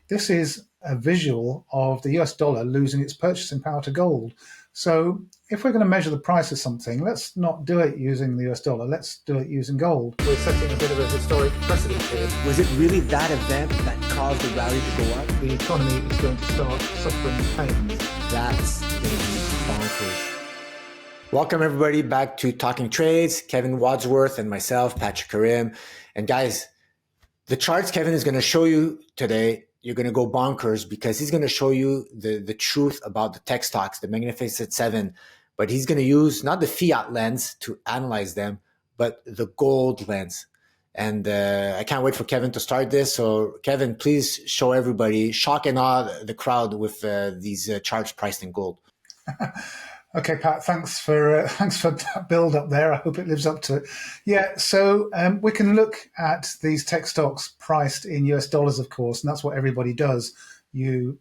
this is a visual of the US dollar losing its purchasing power to gold. So if we're going to measure the price of something, let's not do it using the US dollar. Let's do it using gold. We're setting a bit of a historic precedent here. Was it really that event that caused the rally to go up? The economy is going to start suffering pain. That's going to be bonkers. Welcome everybody back to Talking Trades. Kevin Wadsworth and myself, Patrick Karim. And guys, the charts Kevin is going to show you today, you're going to go bonkers because he's going to show you the truth about the tech stocks, the Magnificent Seven, but he's going to use not the Fiat lens to analyze them, but the gold lens. And I can't wait for Kevin to start this. So Kevin, please show everybody, shock and awe the crowd with these charts priced in gold. Okay, Pat, thanks for that build up there. I hope it lives up to it. Yeah, so we can look at these tech stocks priced in US dollars, of course, and that's what everybody does. You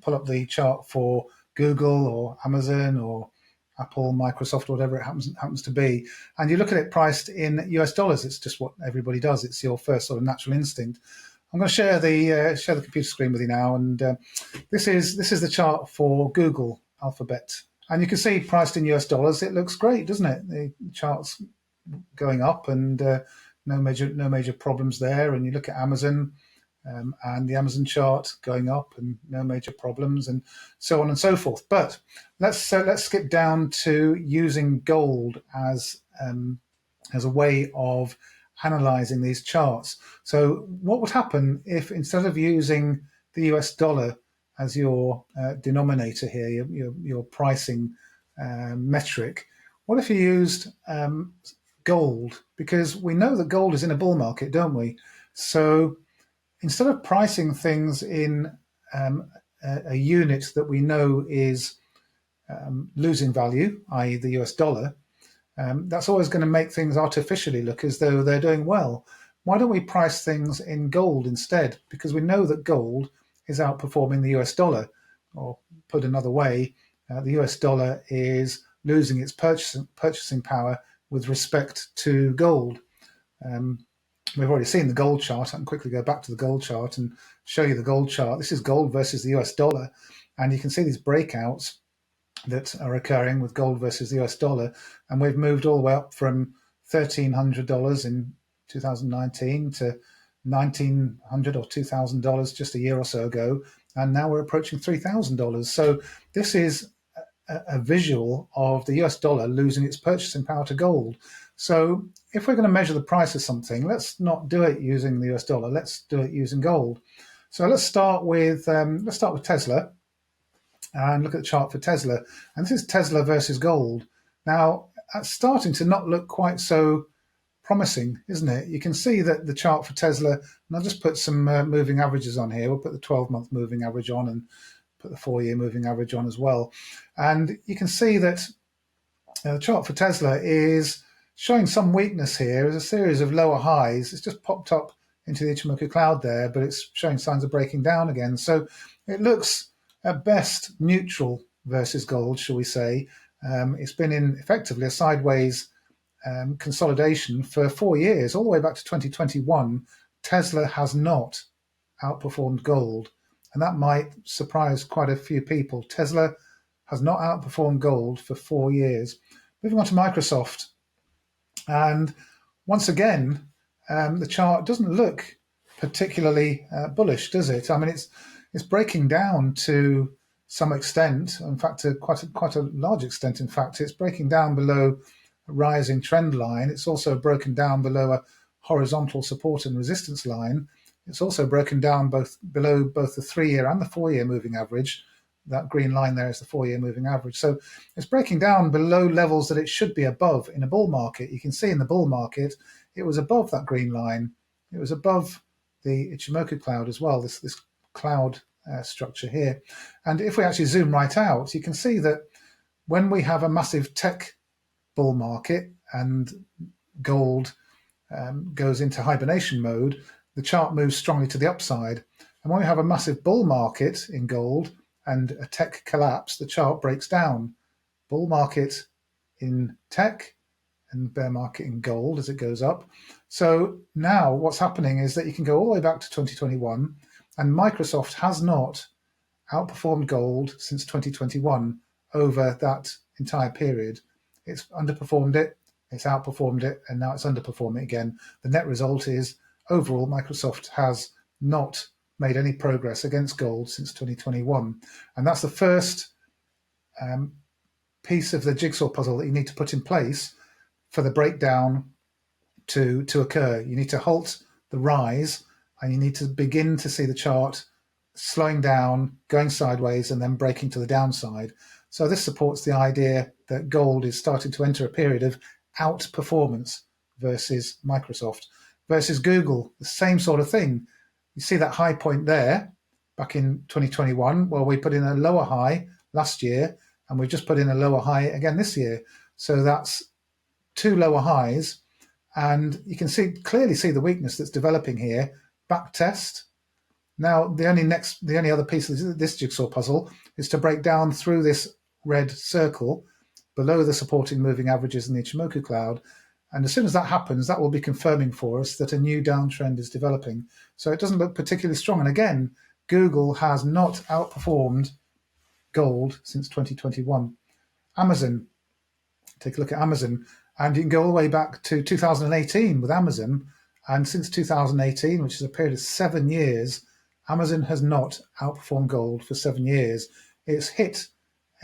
pull up the chart for Google or Amazon or Apple, Microsoft, whatever it happens to be, and you look at it priced in US dollars. It's just what everybody does. It's your first sort of natural instinct. I'm going to share the computer screen with you now, and this is the chart for Google Alphabet. And you can see priced in US dollars, it looks great, doesn't it? The chart's going up and no major problems there. And you look at Amazon and the Amazon chart going up and no major problems and so on and so forth. But let's skip down to using gold as a way of analyzing these charts. So what would happen if instead of using the US dollar as your denominator here, your pricing metric, what if you used gold? Because we know that gold is in a bull market, don't we? So instead of pricing things in a unit that we know is losing value, i.e. the US dollar, that's always going to make things artificially look as though they're doing well. Why don't we price things in gold instead? Because we know that gold is outperforming the US dollar, or put another way, the US dollar is losing its purchasing power with respect to gold. We've already seen the gold chart. I can quickly go back to the gold chart and show you the gold chart. This is gold versus the US dollar, and you can see these breakouts that are occurring with gold versus the US dollar, and we've moved all the way up from $1,300 in 2019 to $1,900 or $2,000 just a year or so ago, and now we're approaching $3,000. So this is a visual of the US dollar losing its purchasing power to gold. So if we're going to measure the price of something, let's not do it using the US dollar. Let's do it using gold. So let's start with Tesla and look at the chart for Tesla. And this is Tesla versus gold. Now, that's starting to not look quite so promising, isn't it? You can see that the chart for Tesla, and I'll just put some moving averages on here. We'll put the 12-month moving average on and put the 4-year moving average on as well. And you can see that the chart for Tesla is showing some weakness here. There's a series of lower highs. It's just popped up into the Ichimoku cloud there, but it's showing signs of breaking down again. So it looks at best neutral versus gold, shall we say. It's been in effectively a sideways consolidation for 4 years, all the way back to 2021. Tesla has not outperformed gold, and that might surprise quite a few people. Tesla has not outperformed gold for 4 years. Moving on to Microsoft, and once again, the chart doesn't look particularly bullish, does it? I mean, it's breaking down to some extent. In fact, to quite a large extent. In fact, it's breaking down below rising trend line. It's also broken down below a horizontal support and resistance line. It's also broken down below both the 3-year and the 4-year moving average. That green line there is the 4-year moving average. So it's breaking down below levels that it should be above in a bull market. You can see in the bull market, it was above that green line. It was above the Ichimoku cloud as well, this cloud structure here. And if we actually zoom right out, you can see that when we have a massive tech bull market and gold goes into hibernation mode, the chart moves strongly to the upside. And when we have a massive bull market in gold and a tech collapse, the chart breaks down. Bull market in tech and bear market in gold as it goes up. So now what's happening is that you can go all the way back to 2021. And Microsoft has not outperformed gold since 2021 over that entire period. It's underperformed it, it's outperformed it, and now it's underperforming it again. The net result is overall, Microsoft has not made any progress against gold since 2021. And that's the first piece of the jigsaw puzzle that you need to put in place for the breakdown to occur. You need to halt the rise, and you need to begin to see the chart slowing down, going sideways, and then breaking to the downside. So this supports the idea that gold is starting to enter a period of outperformance versus Microsoft. Versus Google, the same sort of thing. You see that high point there back in 2021. Well, we put in a lower high last year, and we've just put in a lower high again this year. So that's two lower highs, and you can clearly see the weakness that's developing here. Back test. Now, the only other piece of this jigsaw puzzle is to break down through this red circle below the supporting moving averages in the Ichimoku cloud. And as soon as that happens, that will be confirming for us that a new downtrend is developing. So it doesn't look particularly strong. And again, Google has not outperformed gold since 2021. Amazon, take a look at Amazon, and you can go all the way back to 2018 with Amazon. And since 2018, which is a period of 7 years, Amazon has not outperformed gold for 7 years. It's hit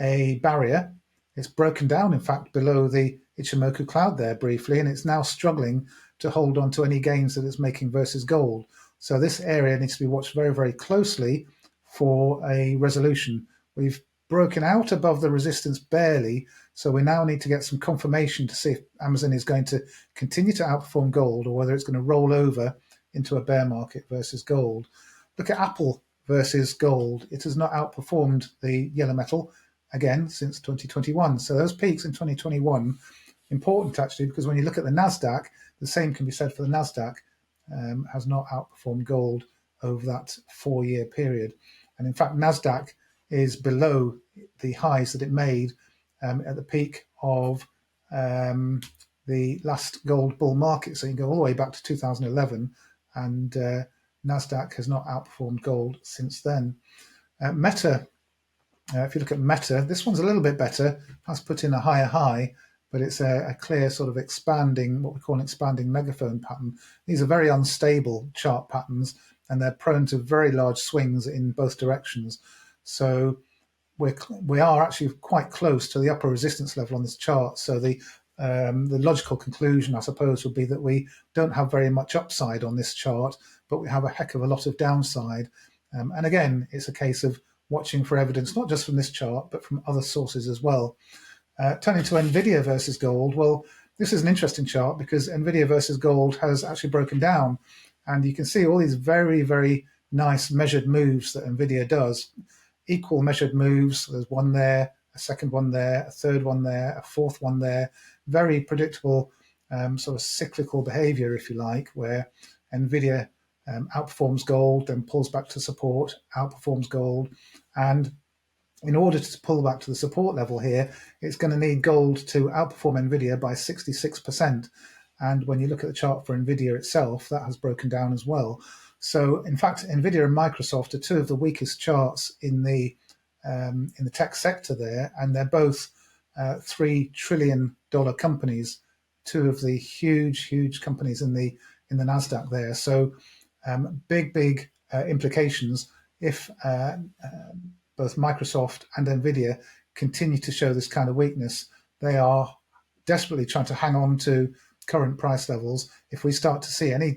a barrier. It's broken down, in fact, below the Ichimoku cloud there briefly, and it's now struggling to hold on to any gains that it's making versus gold. So this area needs to be watched very, very closely for a resolution. We've broken out above the resistance barely, so we now need to get some confirmation to see if Amazon is going to continue to outperform gold or whether it's going to roll over into a bear market versus gold. Look at Apple versus gold. It has not outperformed the yellow metal again since 2021. So those peaks in 2021, important actually, because when you look at the NASDAQ, the same can be said for the NASDAQ, has not outperformed gold over that 4-year period. And in fact, NASDAQ is below the highs that it made at the peak of the last gold bull market. So you can go all the way back to 2011, and NASDAQ has not outperformed gold since then. Meta, if you look at Meta, this one's a little bit better, has put in a higher high, but it's a clear sort of expanding, what we call an expanding megaphone pattern. These are very unstable chart patterns, and they're prone to very large swings in both directions. So we are actually quite close to the upper resistance level on this chart. So the logical conclusion, I suppose, would be that we don't have very much upside on this chart, but we have a heck of a lot of downside. And again, it's a case of watching for evidence, not just from this chart, but from other sources as well. Turning to Nvidia versus gold, well, this is an interesting chart because Nvidia versus gold has actually broken down. And you can see all these very, very nice measured moves that Nvidia does. Equal measured moves. There's one there, a second one there, a third one there, a fourth one there. Very predictable sort of cyclical behavior, if you like, where Nvidia outperforms gold, then pulls back to support, outperforms gold. And in order to pull back to the support level here, it's going to need gold to outperform Nvidia by 66%. And when you look at the chart for Nvidia itself, that has broken down as well. So, in fact, Nvidia and Microsoft are two of the weakest charts in the tech sector there, and they're both $3 trillion companies, two of the huge companies in the Nasdaq there. So, big implications if both Microsoft and Nvidia continue to show this kind of weakness. They are desperately trying to hang on to current price levels. If we start to see any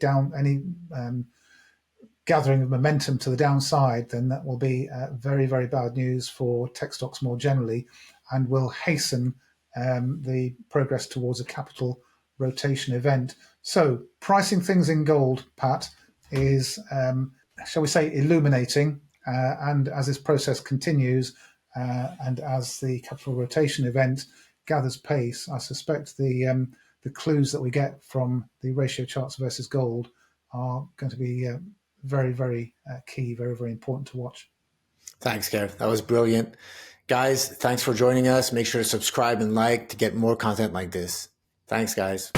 gathering of momentum to the downside, then that will be very, very bad news for tech stocks more generally, and will hasten the progress towards a capital rotation event. So pricing things in gold, Pat, is, shall we say, illuminating. And as this process continues, and as the capital rotation event gathers pace, I suspect the clues that we get from the ratio charts versus gold are going to be very, very key, very, very important to watch. Thanks, Kev. That was brilliant. Guys, thanks for joining us. Make sure to subscribe and like to get more content like this. Thanks, guys.